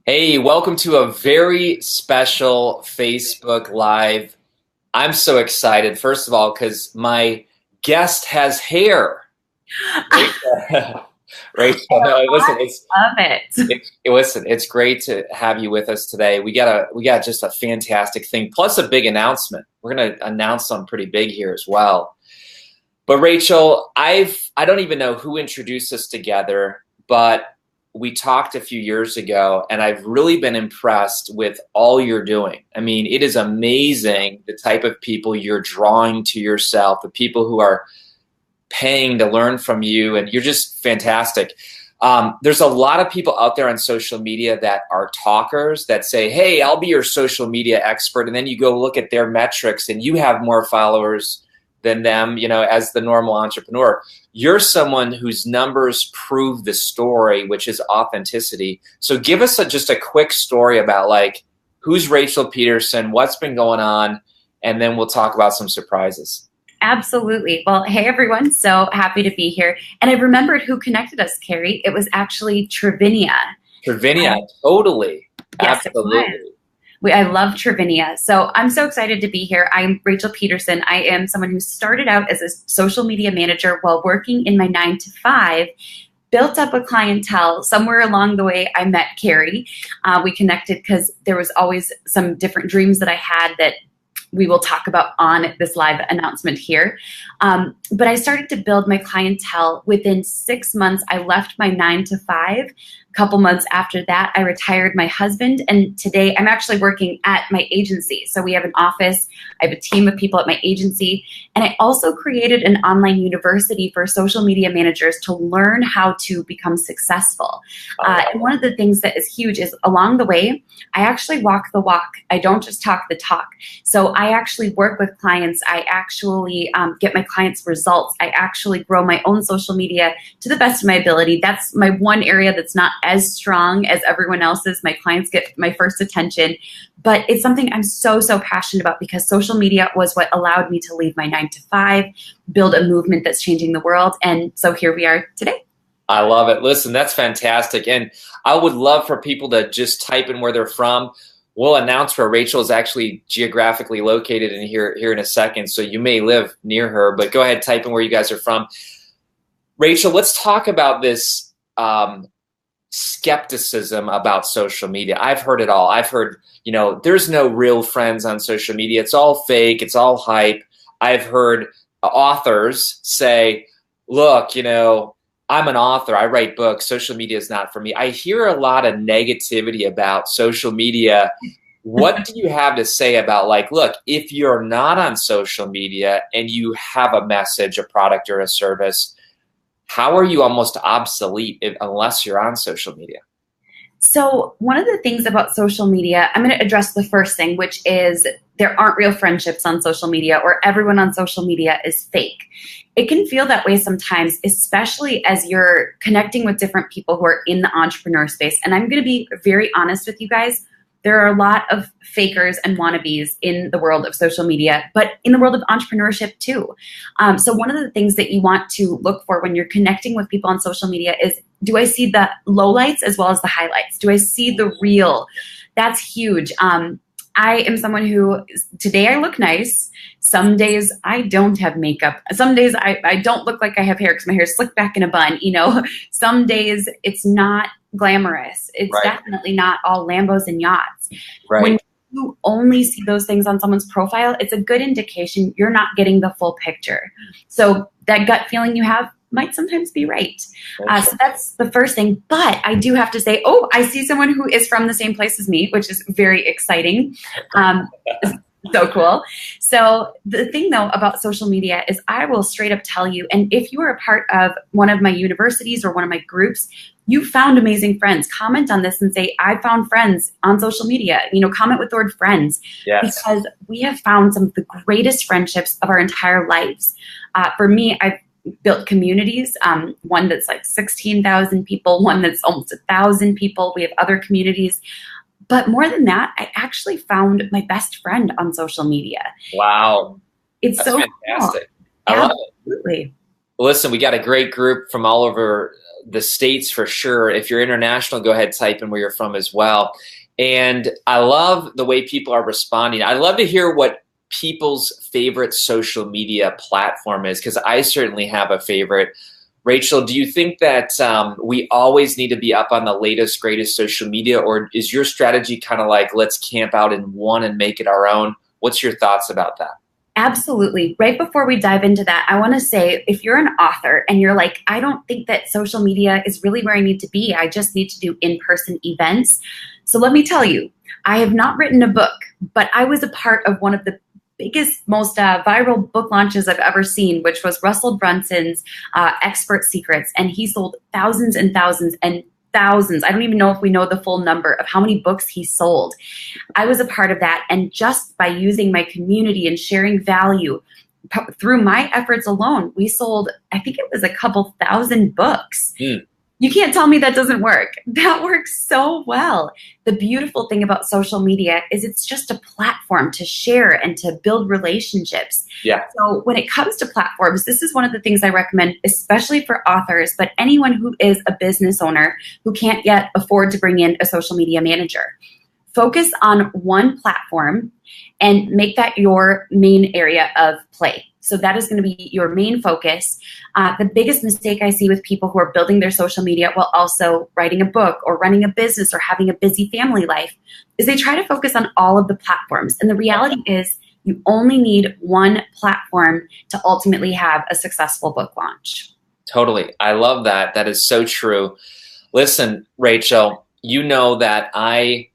Hey, welcome to a very special Facebook Live. I'm so excited, first of all, because my guest has hair. Rachel, Rachel, no, listen, Love it. it's great to have you with us today. We got just a fantastic thing, plus a big announcement. We're gonna announce something pretty big here as well. But Rachel, I don't even know who introduced us together, but we talked a few years ago, and I've really been impressed with all you're doing. I mean, it is amazing the type of people you're drawing to yourself, the people who are paying to learn from you, and you're just fantastic. There's a lot of people out there on social media that are talkers that say, hey, I'll be your social media expert. And then you go look at their metrics and you have more followers than them, as the normal entrepreneur. You're someone whose numbers prove the story, which is authenticity. So give us just a quick story about who's Rachel Pedersen, what's been going on, and then we'll talk about some surprises. Absolutely. Well, hey everyone. So happy to be here. And I remembered who connected us, Kary. It was actually Trivinia. Trivinia, totally. Yes, it was. Absolutely. I love Trivinia. So I'm so excited to be here. I'm Rachel Pedersen. I am someone who started out as a social media manager while working in my 9 to 5, built up a clientele. Somewhere along the way, I met Kary. We connected because there was always some different dreams that I had that we will talk about on this live announcement here. But I started to build my clientele. Within 6 months, I left my 9 to 5. A couple months after that, I retired my husband. And today I'm actually working at my agency. So we have an office. I have a team of people at my agency. And I also created an online university for social media managers to learn how to become successful. And one of the things that is huge is along the way, I actually walk the walk. I don't just talk the talk. So I actually work with clients. I actually get my clients results. I actually grow my own social media to the best of my ability. That's my one area that's not as strong as everyone else's. My clients get my first attention, but it's something I'm so passionate about because social media was what allowed me to leave my 9 to 5, build a movement that's changing the world. And so here we are today. I love it. Listen, that's fantastic. And I would love for people to just type in where they're from. We'll announce where Rachel is actually geographically located in here in a second. So you may live near her, but go ahead, type in where you guys are from. Rachel, let's talk about this skepticism about social media. I've heard it all. I've heard, there's no real friends on social media. It's all fake. It's all hype. I've heard authors say, look, I'm an author. I write books. Social media is not for me. I hear a lot of negativity about social media. What do you have to say about look, if you're not on social media and you have a message, a product, or a service, how are you almost obsolete unless you're on social media? So one of the things about social media, I'm going to address the first thing, which is there aren't real friendships on social media, or everyone on social media is fake. It can feel that way sometimes, especially as you're connecting with different people who are in the entrepreneur space. And I'm going to be very honest with you guys. There are a lot of fakers and wannabes in the world of social media, but in the world of entrepreneurship too. So one of the things that you want to look for when you're connecting with people on social media is, do I see the lowlights as well as the highlights? Do I see the real? That's huge. I am someone who, today I look nice. Some days I don't have makeup. Some days I don't look like I have hair because my hair is slicked back in a bun. Some days it's not glamorous. It's Right. definitely not all Lambos and yachts. Right. When you only see those things on someone's profile, it's a good indication you're not getting the full picture. So that gut feeling you have might sometimes be right. So that's the first thing. But I do have to say, I see someone who is from the same place as me, which is very exciting. So cool. So the thing though about social media is I will straight up tell you, and if you are a part of one of my universities or one of my groups, you found amazing friends. Comment on this and say, I found friends on social media. Comment with the word friends. Yes. Because we have found some of the greatest friendships of our entire lives. For me, I've built communities, one that's like 16,000 people, one that's almost 1,000 people. We have other communities. But more than that, I actually found my best friend on social media. Wow. It's That's so fantastic. cool. I love it. Absolutely. Listen, we got a great group from all over the States for sure. If you're international, go ahead, type in where you're from as well. And I love the way people are responding. I love to hear what people's favorite social media platform is, because I certainly have a favorite. Rachel, do you think that we always need to be up on the latest, greatest social media, or is your strategy kind of like, let's camp out in one and make it our own? What's your thoughts about that? Absolutely. Right before we dive into that, I want to say, if you're an author and you're like, I don't think that social media is really where I need to be, I just need to do in-person events. So let me tell you, I have not written a book, but I was a part of one of the biggest, most viral book launches I've ever seen, which was Russell Brunson's Expert Secrets. And he sold thousands and thousands and thousands. I don't even know if we know the full number of how many books he sold. I was a part of that. And just by using my community and sharing value through my efforts alone, we sold, I think it was a couple thousand books. You can't tell me that doesn't work. That works so well. The beautiful thing about social media is it's just a platform to share and to build relationships. Yeah. So when it comes to platforms, this is one of the things I recommend, especially for authors, but anyone who is a business owner who can't yet afford to bring in a social media manager. Focus on one platform and make that your main area of play. So that is going to be your main focus. The biggest mistake I see with people who are building their social media while also writing a book or running a business or having a busy family life is they try to focus on all of the platforms. And the reality is you only need one platform to ultimately have a successful book launch. Totally. I love that. That is so true. Listen, Rachel, you know that I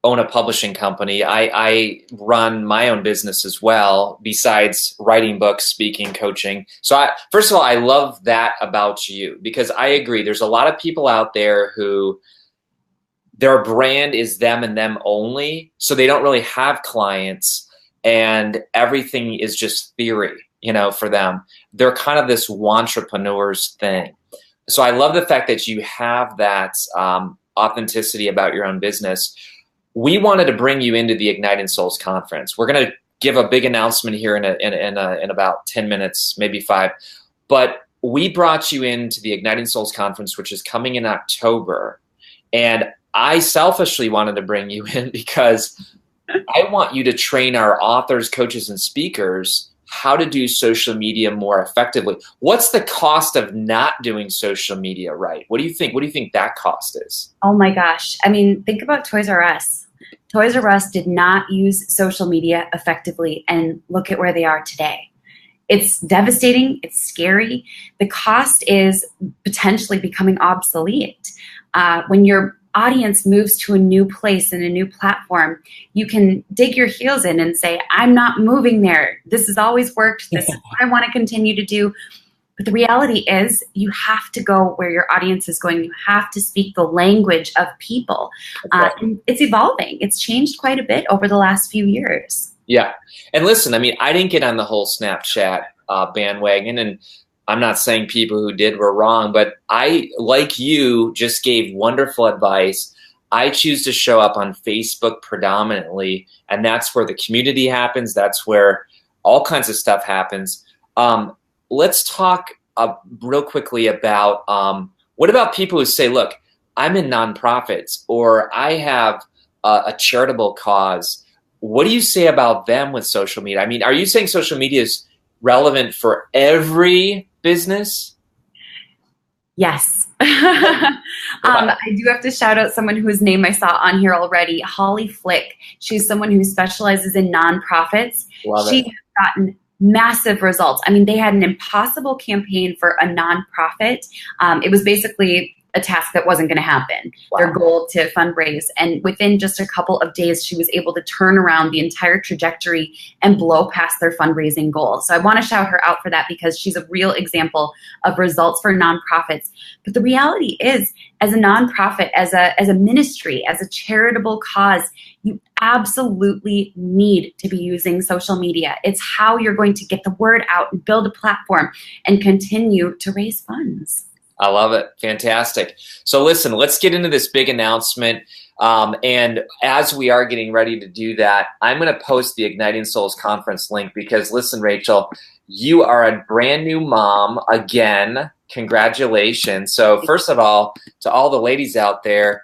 own a publishing company. I run my own business as well, besides writing books, speaking, coaching. So first of all, I love that about you, because I agree. There's a lot of people out there who their brand is them and them only. So they don't really have clients and everything is just theory, for them. They're kind of this wantrepreneurs thing. So I love the fact that you have that authenticity about your own business. We wanted to bring you into the Igniting Souls conference. We're going to give a big announcement here in about 10 minutes, maybe 5. But we brought you into the Igniting Souls conference, which is coming in October. And I selfishly wanted to bring you in because I want you to train our authors, coaches, and speakers how to do social media more effectively. What's the cost of not doing social media right? What do you think? What do you think that cost is? Oh my gosh. I mean, think about Toys R Us. Toys R Us did not use social media effectively, and look at where they are today. It's devastating. It's scary. The cost is potentially becoming obsolete. When your audience moves to a new place and a new platform, you can dig your heels in and say, I'm not moving there. This has always worked. This is what I want to continue to do. But the reality is you have to go where your audience is going. You have to speak the language of people. And it's evolving. It's changed quite a bit over the last few years. Yeah. And listen, I mean, I didn't get on the whole Snapchat bandwagon, and I'm not saying people who did were wrong, but I, like you, just gave wonderful advice. I choose to show up on Facebook predominantly, and that's where the community happens. That's where all kinds of stuff happens. Let's talk real quickly about what about people who say, look, I'm in nonprofits, or I have a charitable cause. What do you say about them with social media? I mean, are you saying social media is relevant for every business? Yes. I do have to shout out someone whose name I saw on here already, Holly Flick. She's someone who specializes in nonprofits. She has gotten massive results. I mean, they had an impossible campaign for a nonprofit. It was basically a task that wasn't going to happen. Wow. Their goal to fundraise. And within just a couple of days, she was able to turn around the entire trajectory and blow past their fundraising goal. So I want to shout her out for that, because she's a real example of results for nonprofits. But the reality is, as a nonprofit, as a ministry, as a charitable cause, you absolutely need to be using social media. It's how you're going to get the word out and build a platform and continue to raise funds. I love it. Fantastic. So listen, let's get into this big announcement. And as we are getting ready to do that, I'm going to post the Igniting Souls conference link, because listen, Rachel, you are a brand new mom again. Congratulations. So first of all, to all the ladies out there,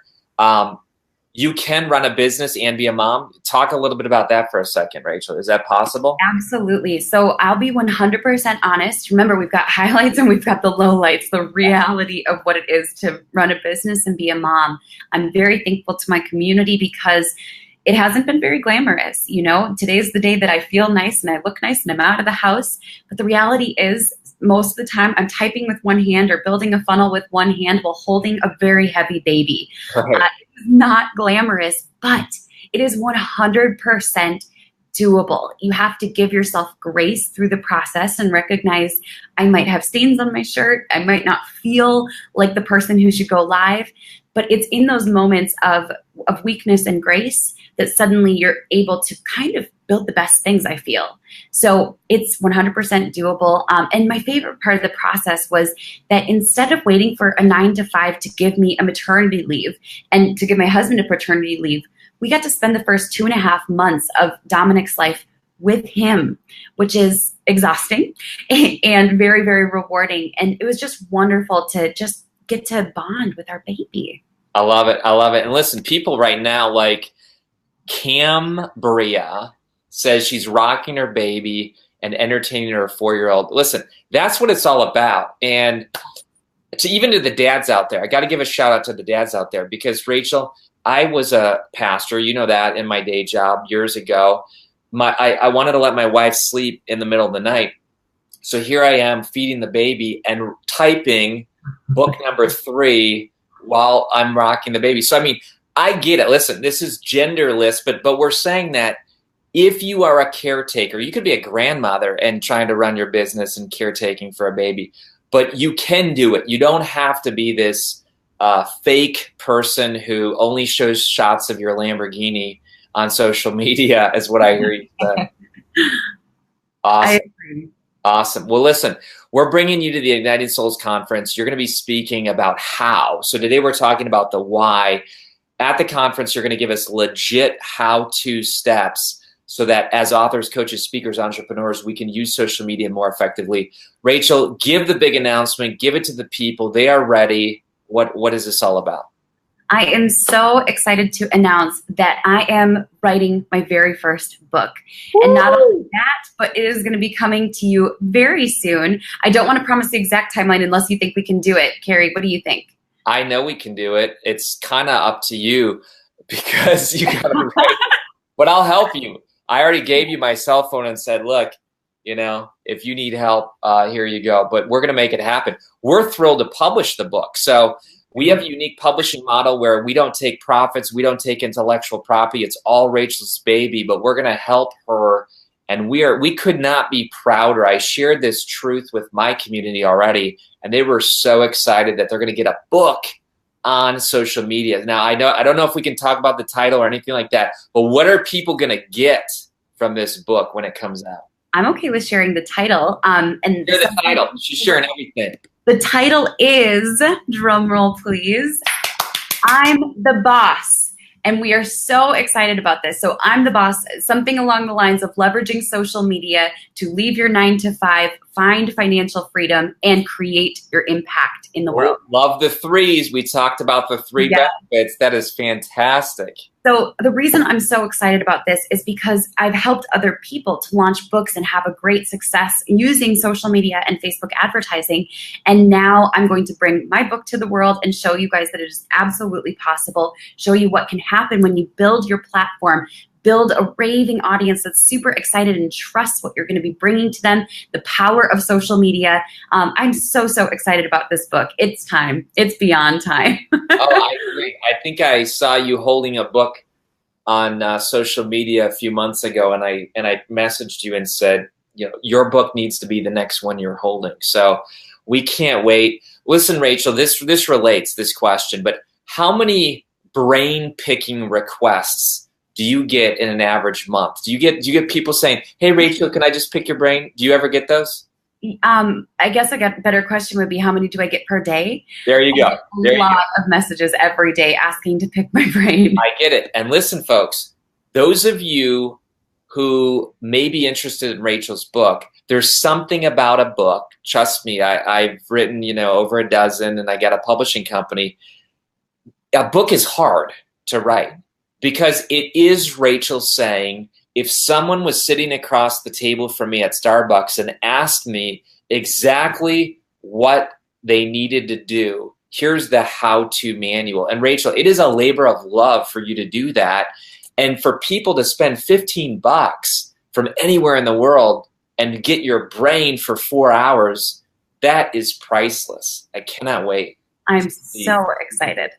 you can run a business and be a mom. Talk a little bit about that for a second, Rachel. Is that possible? Absolutely. So I'll be 100% honest. Remember, we've got highlights and we've got the lowlights, the reality of what it is to run a business and be a mom. I'm very thankful to my community because it hasn't been very glamorous. You know, today's the day that I feel nice and I look nice and I'm out of the house. But the reality is, most of the time I'm typing with one hand or building a funnel with one hand while holding a very heavy baby. Right. It's not glamorous, but it is 100% doable. You have to give yourself grace through the process and recognize I might have stains on my shirt. I might not feel like the person who should go live, but it's in those moments of weakness and grace that suddenly you're able to kind of build the best things, I feel. So it's 100% doable. And my favorite part of the process was that instead of waiting for a 9-to-5 to give me a maternity leave and to give my husband a paternity leave, we got to spend the first 2.5 months of Dominic's life with him, which is exhausting and very, very rewarding. And it was just wonderful to just get to bond with our baby. I love it. I love it. And listen, people right now, like Cam Bria says she's rocking her baby and entertaining her 4-year-old. Listen, that's what it's all about. And even to the dads out there, I got to give a shout out to the dads out there because, Rachel, I was a pastor, you know that, in my day job years ago. I wanted to let my wife sleep in the middle of the night. So here I am feeding the baby and typing book number 3 while I'm rocking the baby. So, I mean, I get it. Listen, this is genderless, but we're saying that if you are a caretaker, you could be a grandmother and trying to run your business and caretaking for a baby, but you can do it. You don't have to be this fake person who only shows shots of your Lamborghini on social media, is what I hear you say. Awesome. I agree. Awesome. Well, listen, we're bringing you to the United Souls Conference. You're going to be speaking about how. So today we're talking about the why. At the conference, you're going to give us legit how-to steps so that as authors, coaches, speakers, entrepreneurs, we can use social media more effectively. Rachel, give the big announcement. Give it to the people. They are ready. What is this all about? I am so excited to announce that I am writing my very first book. Woo! And not only that, but it is going to be coming to you very soon. I don't want to promise the exact timeline unless you think we can do it. Kary, what do you think? I know we can do it. It's kind of up to you because you got to write it. But I'll help you. I already gave you my cell phone and said, look, you know, if you need help, here you go. But we're going to make it happen. We're thrilled to publish the book. So we have a unique publishing model where we don't take profits. We don't take intellectual property. It's all Rachel's baby, but we're going to help her. And we could not be prouder. I shared this truth with my community already, and they were so excited that they're going to get a book on social media. Now, I don't know if we can talk about the title or anything like that, but what are people going to get from this book when it comes out? I'm okay with sharing the title. Share the title. She's sharing everything. The title is, drum roll please, I'm the Boss. And we are so excited about this. So I'm the boss, something along the lines of leveraging social media to leave your 9-to-5, find financial freedom, and create your impact in the world. Love the 3s. We talked about the 3 benefits. That is fantastic. So the reason I'm so excited about this is because I've helped other people to launch books and have a great success using social media and Facebook advertising. And now I'm going to bring my book to the world and show you guys that it is absolutely possible, show you what can happen when you build your platform, build a raving audience that's super excited and trusts what you're going to be bringing to them, the power of social media. I'm so excited about this book. It's time. It's beyond time. Oh, I agree. I think I saw you holding a book on social media a few months ago, and I messaged you and said, you know, your book needs to be the next one you're holding. So we can't wait. Listen, Rachel, this relates, this question, but how many brain-picking requests do you get in an average month? Do you get people saying, hey, Rachel, can I just pick your brain? Do you ever get those? I guess a better question would be, how many do I get per day? There you go. A lot of messages every day asking to pick my brain. I get it. And listen, folks, those of you who may be interested in Rachel's book, there's something about a book. Trust me, I've written, over a dozen, and I got a publishing company. A book is hard to write because it is Rachel saying, if someone was sitting across the table from me at Starbucks and asked me exactly what they needed to do, here's the how-to manual. And Rachel, it is a labor of love for you to do that. And for people to spend $15 from anywhere in the world and get your brain for 4 hours, that is priceless. I cannot wait. I'm so excited.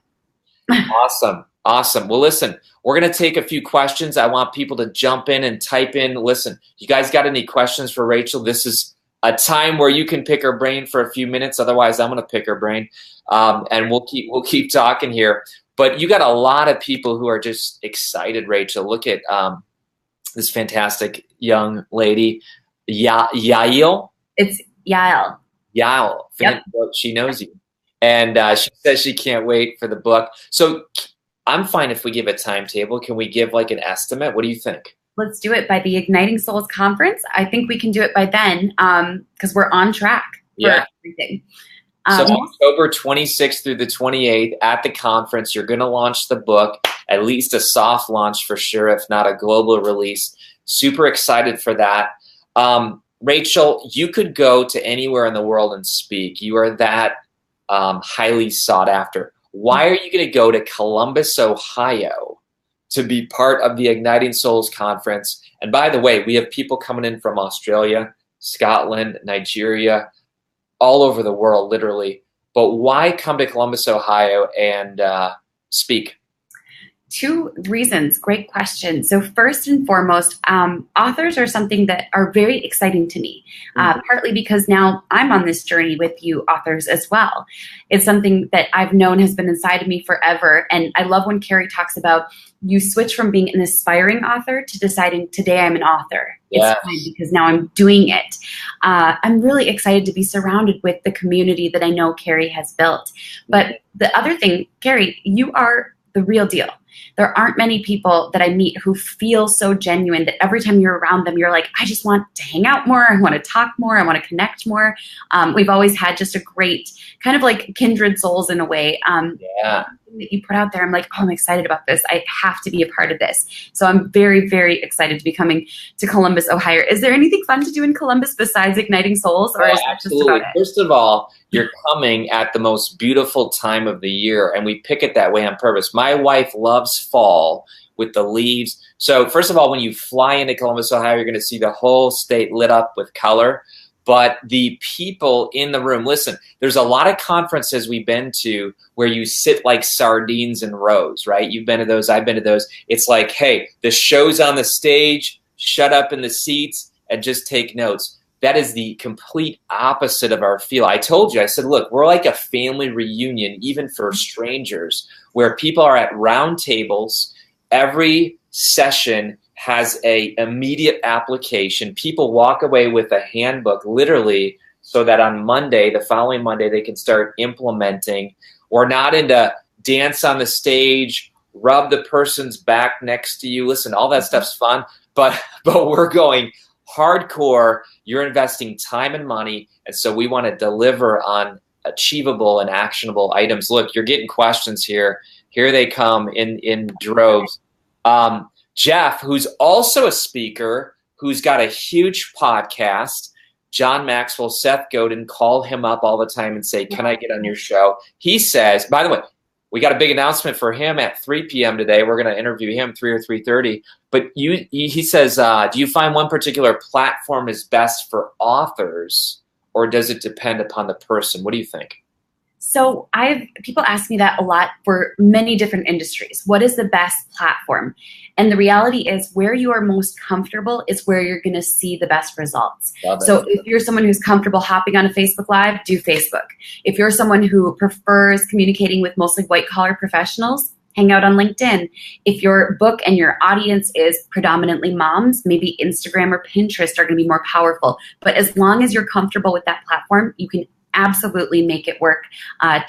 Awesome. Awesome. Well, listen, we're going to take a few questions. I want people to jump in and type in. Listen, you guys got any questions for Rachel? This is a time where you can pick her brain for a few minutes. Otherwise, I'm going to pick her brain, and we'll keep talking here. But you got a lot of people who are just excited, Rachel. Look at this fantastic young lady, Yael. It's Yael. Yael. Yep. She knows you. And she says she can't wait for the book. So I'm fine if we give a timetable. Can we give like an estimate? What do you think? Let's do it by the Igniting Souls conference. I think we can do it by then because we're on track for everything. So October 26th through the 28th at the conference, you're going to launch the book, at least a soft launch for sure, if not a global release. Super excited for that. Rachel, you could go to anywhere in the world and speak. You are that highly sought after. Why are you going to go to Columbus, Ohio to be part of the Igniting Souls conference? And by the way, we have people coming in from Australia, Scotland, Nigeria, all over the world, literally. But why come to Columbus, Ohio and speak? 2 reasons. Great question. So first and foremost, authors are something that are very exciting to me, partly because now I'm on this journey with you authors as well. It's something that I've known has been inside of me forever. And I love when Kary talks about you switch from being an aspiring author to deciding today I'm an author. Yes. It's fine because now I'm doing it. I'm really excited to be surrounded with the community that I know Kary has built. But the other thing, Kary, you are the real deal. There aren't many people that I meet who feel so genuine that every time you're around them, you're like, I just want to hang out more. I want to talk more. I want to connect more. We've always had just a great kind of like kindred souls in a way. That you put out there, I'm like, oh, I'm excited about this. I have to be a part of this. So I'm very, very excited to be coming to Columbus, Ohio. Is there anything fun to do in Columbus besides Igniting Souls, or is that just about it? First of all, you're coming at the most beautiful time of the year, and we pick it that way on purpose. My wife loves fall with the leaves. So first of all, when you fly into Columbus, Ohio, you're going to see the whole state lit up with color. But the people in the room, listen, there's a lot of conferences we've been to where you sit like sardines in rows, right? You've been to those, I've been to those. It's like, hey, the show's on the stage, shut up in the seats and just take notes. That is the complete opposite of our feel. I told you, I said, look, we're like a family reunion, even for strangers, where people are at round tables. Every session has a immediate application. People walk away with a handbook, literally, so that on Monday, the following Monday, they can start implementing. We're not into dance on the stage, rub the person's back next to you. Listen, all that stuff's fun, but we're going hardcore. You're investing time and money, and so we want to deliver on achievable and actionable items. Look, you're getting questions here. Here they come in droves. Jeff, who's also a speaker, who's got a huge podcast, John Maxwell, Seth Godin, call him up all the time and say, can I get on your show? He says, by the way, we got a big announcement for him at 3 p.m. today. We're going to interview him 3 or 3:30. But he says, do you find one particular platform is best for authors, or does it depend upon the person? What do you think? So people ask me that a lot for many different industries. What is the best platform? And the reality is where you are most comfortable is where you're going to see the best results. So if you're someone who's comfortable hopping on a Facebook Live, do Facebook. If you're someone who prefers communicating with mostly white-collar professionals, hang out on LinkedIn. If your book and your audience is predominantly moms, maybe Instagram or Pinterest are going to be more powerful. But as long as you're comfortable with that platform, you can absolutely make it work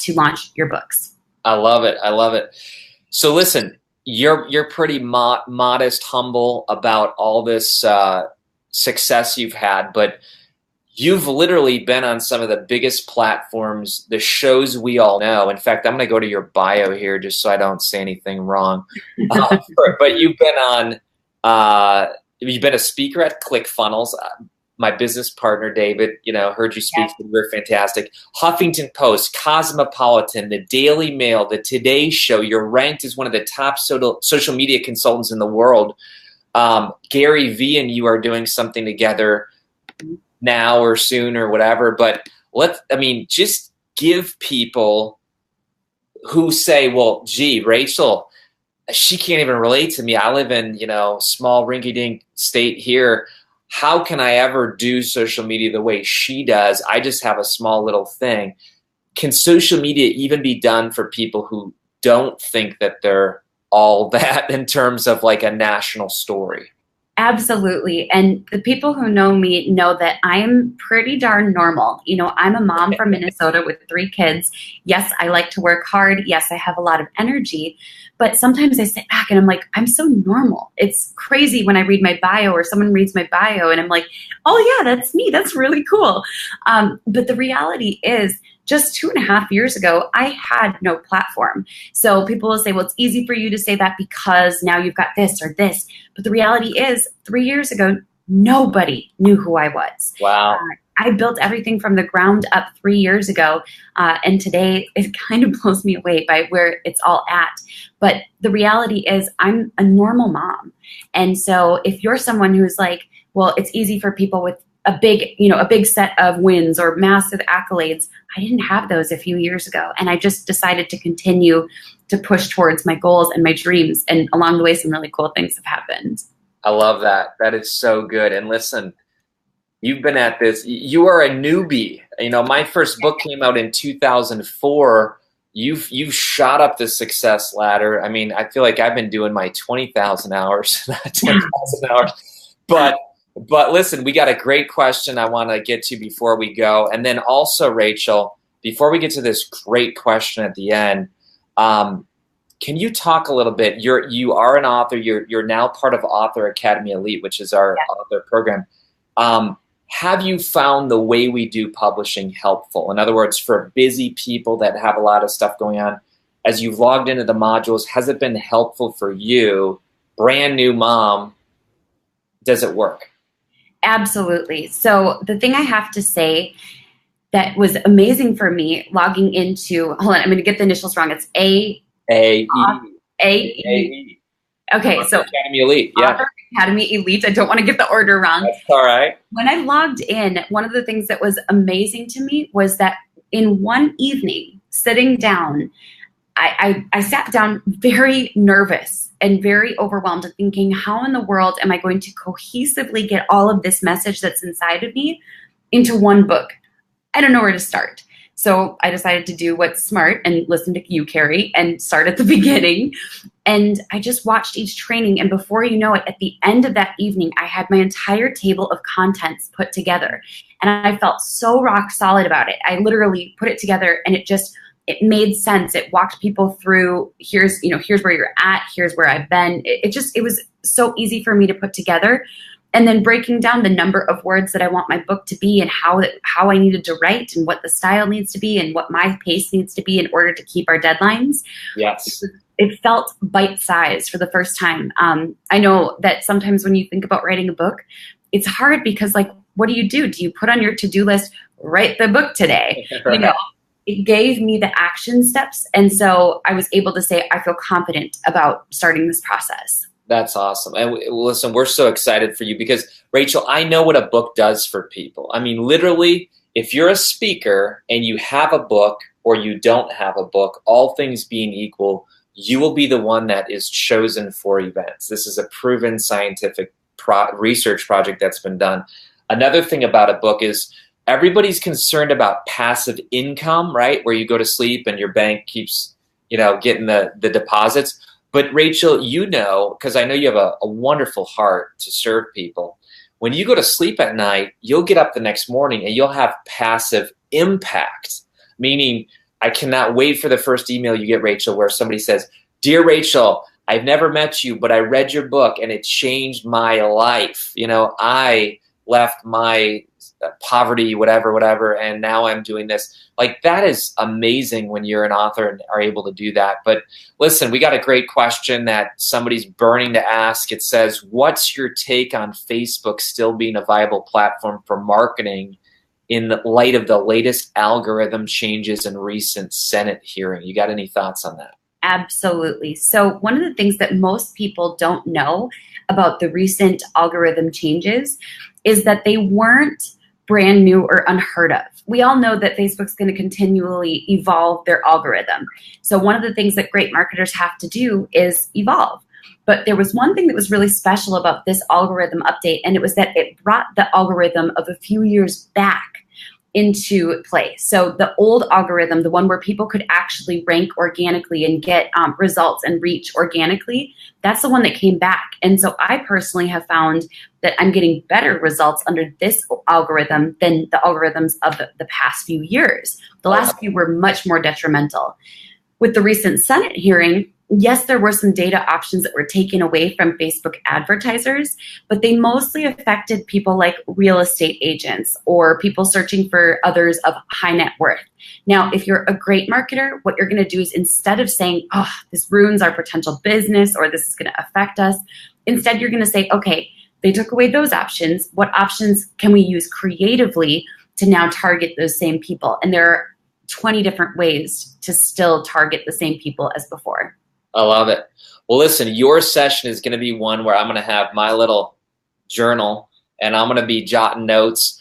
to launch your books. I love it. I love it. So listen, you're pretty modest, humble about all this success you've had, but you've literally been on some of the biggest platforms, the shows we all know. In fact, I'm going to go to your bio here just so I don't say anything wrong. But you've been a speaker at ClickFunnels. My business partner, David, heard you speak. Yeah. You're fantastic. Huffington Post, Cosmopolitan, the Daily Mail, the Today Show. You're ranked as one of the top social media consultants in the world. Gary Vee and you are doing something together now or soon or whatever. But just give people who say, well, gee, Rachel, she can't even relate to me. I live in, small rinky-dink state here. How can I ever do social media the way she does? I just have a small little thing. Can social media even be done for people who don't think that they're all that in terms of like a national story? Absolutely. And the people who know me know that I'm pretty darn normal. I'm a mom from Minnesota with 3 kids. Yes, I like to work hard. Yes, I have a lot of energy. But sometimes I sit back and I'm like, I'm so normal. It's crazy when I read my bio or someone reads my bio and I'm like, oh yeah, that's me. That's really cool. But the reality is, just 2.5 years ago, I had no platform. So people will say, well, it's easy for you to say that because now you've got this or this. But the reality is 3 years ago, nobody knew who I was. Wow. I built everything from the ground up 3 years ago. And today it kind of blows me away by where it's all at. But the reality is I'm a normal mom. And so if you're someone who's like, well, it's easy for people with a big set of wins or massive accolades. I didn't have those a few years ago. And I just decided to continue to push towards my goals and my dreams. And along the way, some really cool things have happened. I love that. That is so good. And listen, you've been at this. You are a newbie. My first book came out in 2004. You've shot up the success ladder. I feel like I've been doing my 20,000 hours, not 10,000 hours. But listen, we got a great question I want to get to before we go. And then also, Rachel, before we get to this great question at the end, can you talk a little bit? You are an author. You're now part of Author Academy Elite, which is our author program. Have you found the way we do publishing helpful? In other words, for busy people that have a lot of stuff going on, as you've logged into the modules, has it been helpful for you, brand new mom? Does it work? Absolutely. So the thing I have to say that was amazing for me logging into, hold on, I'm going to get the initials wrong. It's A-E. Okay, so Academy Elite, yeah. Author Academy Elite. I don't want to get the order wrong. That's all right. When I logged in, one of the things that was amazing to me was that in one evening, sitting down, I sat down very nervous and very overwhelmed and thinking, how in the world am I going to cohesively get all of this message that's inside of me into one book? I don't know where to start. So I decided to do what's smart and listen to you, Kary, and start at the beginning. And I just watched each training. And before you know it, at the end of that evening, I had my entire table of contents put together. And I felt so rock solid about it. I literally put it together and it made sense. It walked people through, here's where you're at, here's where I've been. It was so easy for me to put together. And then breaking down the number of words that I want my book to be and how I needed to write and what the style needs to be and what my pace needs to be in order to keep our deadlines. Yes. It felt bite-sized for the first time. I know that sometimes when you think about writing a book, it's hard because what do? Do you put on your to-do list, write the book today? Right. It gave me the action steps. And so I was able to say, I feel confident about starting this process. That's awesome. And listen, we're so excited for you because, Rachel, I know what a book does for people. Literally, if you're a speaker and you have a book or you don't have a book, all things being equal, you will be the one that is chosen for events. This is a proven scientific research project that's been done. Another thing about a book is everybody's concerned about passive income, right? Where you go to sleep and your bank keeps, getting the deposits. But Rachel, because I know you have a wonderful heart to serve people. When you go to sleep at night, you'll get up the next morning and you'll have passive impact, meaning I cannot wait for the first email you get, Rachel, where somebody says, "Dear Rachel, I've never met you, but I read your book and it changed my life. I left my poverty, whatever, and now I'm doing this. Like, that is amazing when you're an author and are able to do that. But listen, we got a great question that somebody's burning to ask. It says, what's your take on Facebook still being a viable platform for marketing in the light of the latest algorithm changes and recent Senate hearing? You got any thoughts on that? Absolutely. So one of the things that most people don't know about the recent algorithm changes is that they weren't brand new or unheard of. We all know that Facebook's going to continually evolve their algorithm. So one of the things that great marketers have to do is evolve. But there was one thing that was really special about this algorithm update, and it was that it brought the algorithm of a few years back into play. So the old algorithm, the one where people could actually rank organically and get results and reach organically, that's the one that came back. And so I personally have found that I'm getting better results under this algorithm than the algorithms of the past few years. The last few were much more detrimental. With the recent Senate hearing, yes, there were some data options that were taken away from Facebook advertisers, but they mostly affected people like real estate agents or people searching for others of high net worth. Now, if you're a great marketer, what you're going to do is, instead of saying, oh, this ruins our potential business or this is going to affect us, instead you're going to say, okay, they took away those options. What options can we use creatively to now target those same people? And there are 20 different ways to still target the same people as before. I love it. Well, listen, your session is going to be one where I'm going to have my little journal and I'm going to be jotting notes.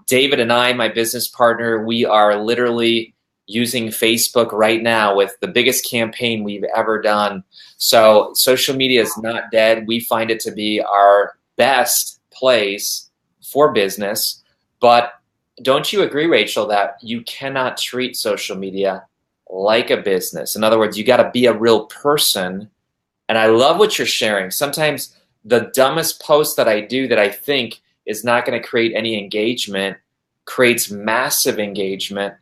David and I, my business partner, we are literally using Facebook right now with the biggest campaign we've ever done. So social media is not dead. We find it to be our best place for business. But don't you agree, Rachel, that you cannot treat social media like a business? In other words, you got to be a real person. And I love what you're sharing. Sometimes the dumbest post that I do that I think is not going to create any engagement creates massive engagement.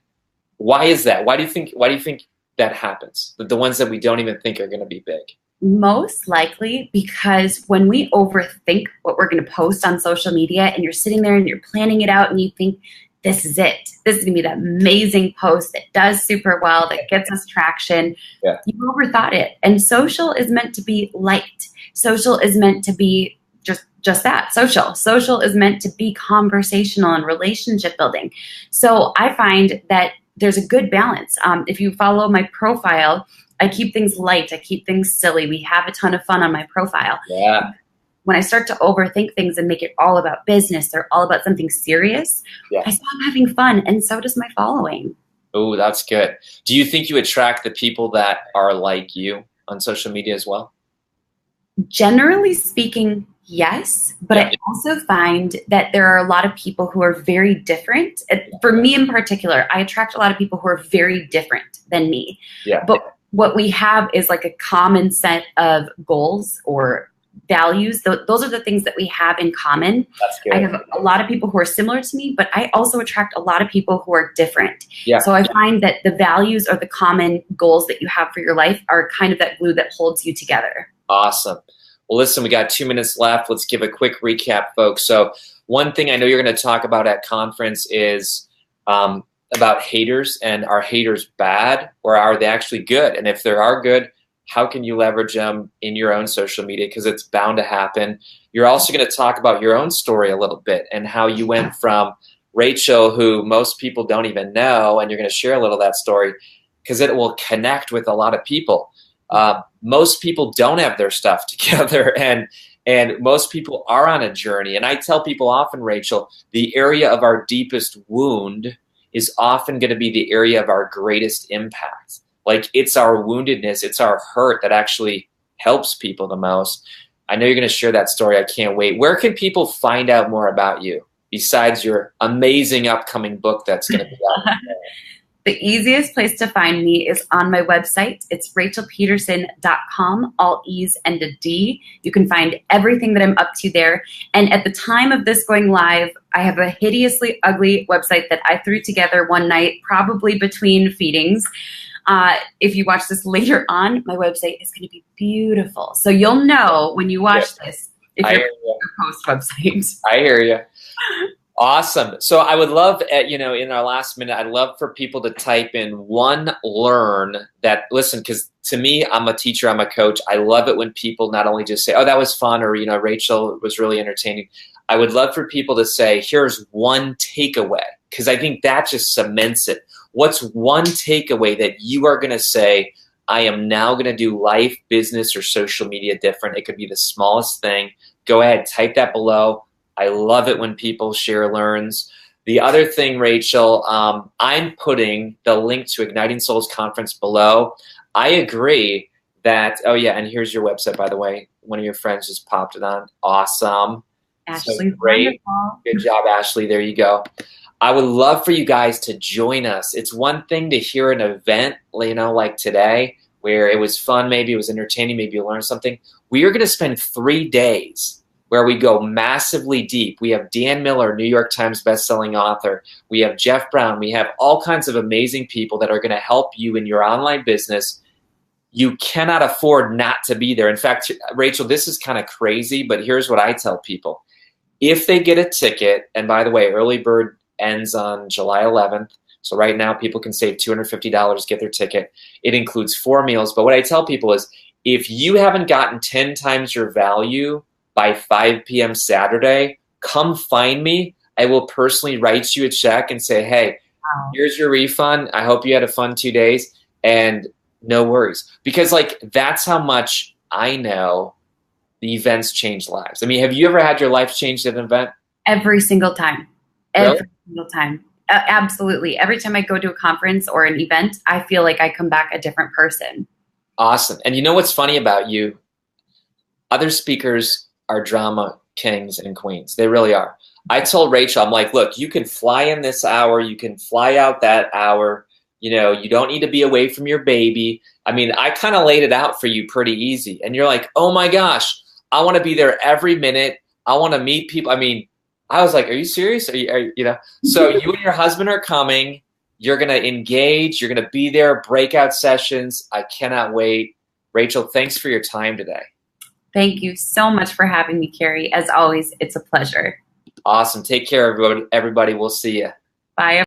Why is that? Why do you think that happens? The ones that we don't even think are going to be big. Most likely because when we overthink what we're going to post on social media and you're sitting there and you're planning it out and you think, this is it. This is going to be that amazing post that does super well, that gets us traction. Yeah. You overthought it. And social is meant to be light. Social is meant to be just that, social. Social is meant to be conversational and relationship building. So I find that there's a good balance. If you follow my profile, I keep things light. I keep things silly. We have a ton of fun on my profile. Yeah. When I start to overthink things and make it all about business or all about something serious, I stop having fun, and so does my following. Oh, that's good. Do you think you attract the people that are like you on social media as well? Generally speaking, yes, but I also find that there are a lot of people who are very different. For me in particular, I attract a lot of people who are very different than me. Yeah. But what we have is like a common set of goals or values. Those are the things that we have in common. That's good. I have a lot of people who are similar to me, but I also attract a lot of people who are different. Yeah. So I find that the values or the common goals that you have for your life are kind of that glue that holds you together. Awesome. Well, listen, we got 2 minutes left. Let's give a quick recap, folks. So one thing I know you're going to talk about at conference is about haters, and are haters bad or are they actually good? And if they are good, how can you leverage them in your own social media? Because it's bound to happen. You're also going to talk about your own story a little bit and how you went from Rachel, who most people don't even know, and you're going to share a little of that story because it will connect with a lot of people. Most people don't have their stuff together, and most people are on a journey. And I tell people often, Rachel, the area of our deepest wound is often going to be the area of our greatest impact. Like, it's our woundedness, it's our hurt that actually helps people the most. I know you're going to share that story. I can't wait. Where can people find out more about you besides your amazing upcoming book that's going to be out? The easiest place to find me is on my website. It's rachelpedersen.com, all E's and a D. You can find everything that I'm up to there. And at the time of this going live, I have a hideously ugly website that I threw together one night, probably between feedings. If you watch this later on, my website is going to be beautiful. So you'll know when you watch this if you're a post website. I hear you. Awesome. So I would love, in our last minute, I'd love for people to type in one learn that, listen, because to me, I'm a teacher, I'm a coach. I love it when people not only just say, oh, that was fun, or, Rachel was really entertaining. I would love for people to say, here's one takeaway, because I think that just cements it. What's one takeaway that you are going to say, I am now going to do life, business, or social media different? It could be the smallest thing. Go ahead, type that below. I love it when people share learns. The other thing, Rachel, I'm putting the link to Igniting Souls conference below. I agree that, oh yeah, and here's your website, by the way. One of your friends just popped it on. Awesome. Ashley's so great. Wonderful. Good job, Ashley. There you go. I would love for you guys to join us. It's one thing to hear an event, like today, where it was fun, maybe it was entertaining, maybe you learned something. We are going to spend 3 days where we go massively deep. We have Dan Miller, New York Times bestselling author. We have Jeff Brown. We have all kinds of amazing people that are going to help you in your online business. You cannot afford not to be there. In fact, Rachel, this is kind of crazy, but here's what I tell people. If they get a ticket, and by the way, early bird ends on July 11th, so right now people can save $250, get their ticket. It includes 4 meals, but what I tell people is if you haven't gotten 10 times your value by 5 p.m. Saturday, come find me. I will personally write you a check and say, hey, here's your refund. I hope you had a fun 2 days, and no worries. Because that's how much I know the events change lives. I mean, have you ever had your life changed at an event? Every single time. Really? Every single time. Absolutely. Every time I go to a conference or an event, I feel like I come back a different person. Awesome. And you know what's funny about you? Other speakers are drama kings and queens. They really are. I told Rachel, I'm like, look, you can fly in this hour. You can fly out that hour. You don't need to be away from your baby. I mean, I kind of laid it out for you pretty easy. And you're like, oh my gosh, I want to be there every minute. I want to meet people. I mean, I was like, are you serious? So you and your husband are coming. You're going to engage. You're going to be there, breakout sessions. I cannot wait. Rachel, thanks for your time today. Thank you so much for having me, Kary. As always, it's a pleasure. Awesome. Take care, everybody. We'll see you. Bye, everyone.